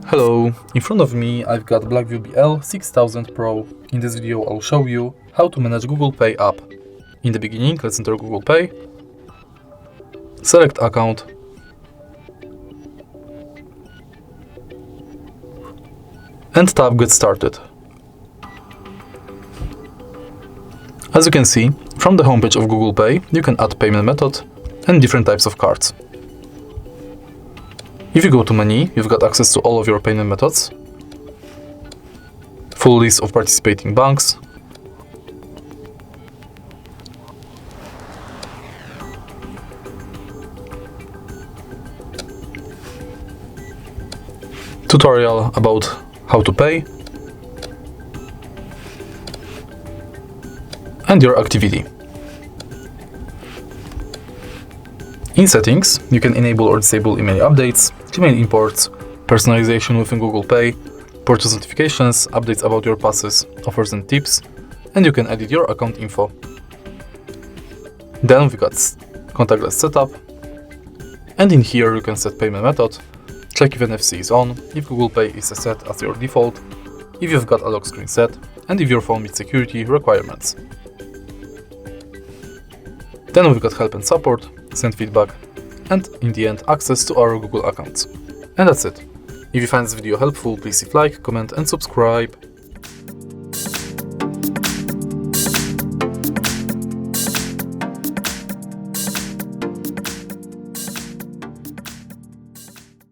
Hello, in front of me I've got BLACKVIEW BL6000 Pro. In this video I'll show you how to manage Google Pay app. In the beginning, let's enter Google Pay, select account, and tap Get Started. As you can see, from the homepage of Google Pay, you can add payment method and different types of cards. If you go to Menu, you've got access to all of your payment methods, full list of participating banks, tutorial about how to pay, and your activity. In settings, you can enable or disable email updates, Gmail imports, personalization within Google Pay, purchase notifications, updates about your passes, offers and tips, and you can edit your account info. Then we've got contactless setup, and in here you can set payment method, check if NFC is on, if Google Pay is set as your default, if you've got a lock screen set, and if your phone meets security requirements. Then we've got help and support, send feedback, and in the end access to our Google accounts. And that's it. If you find this video helpful, please leave like, comment and subscribe.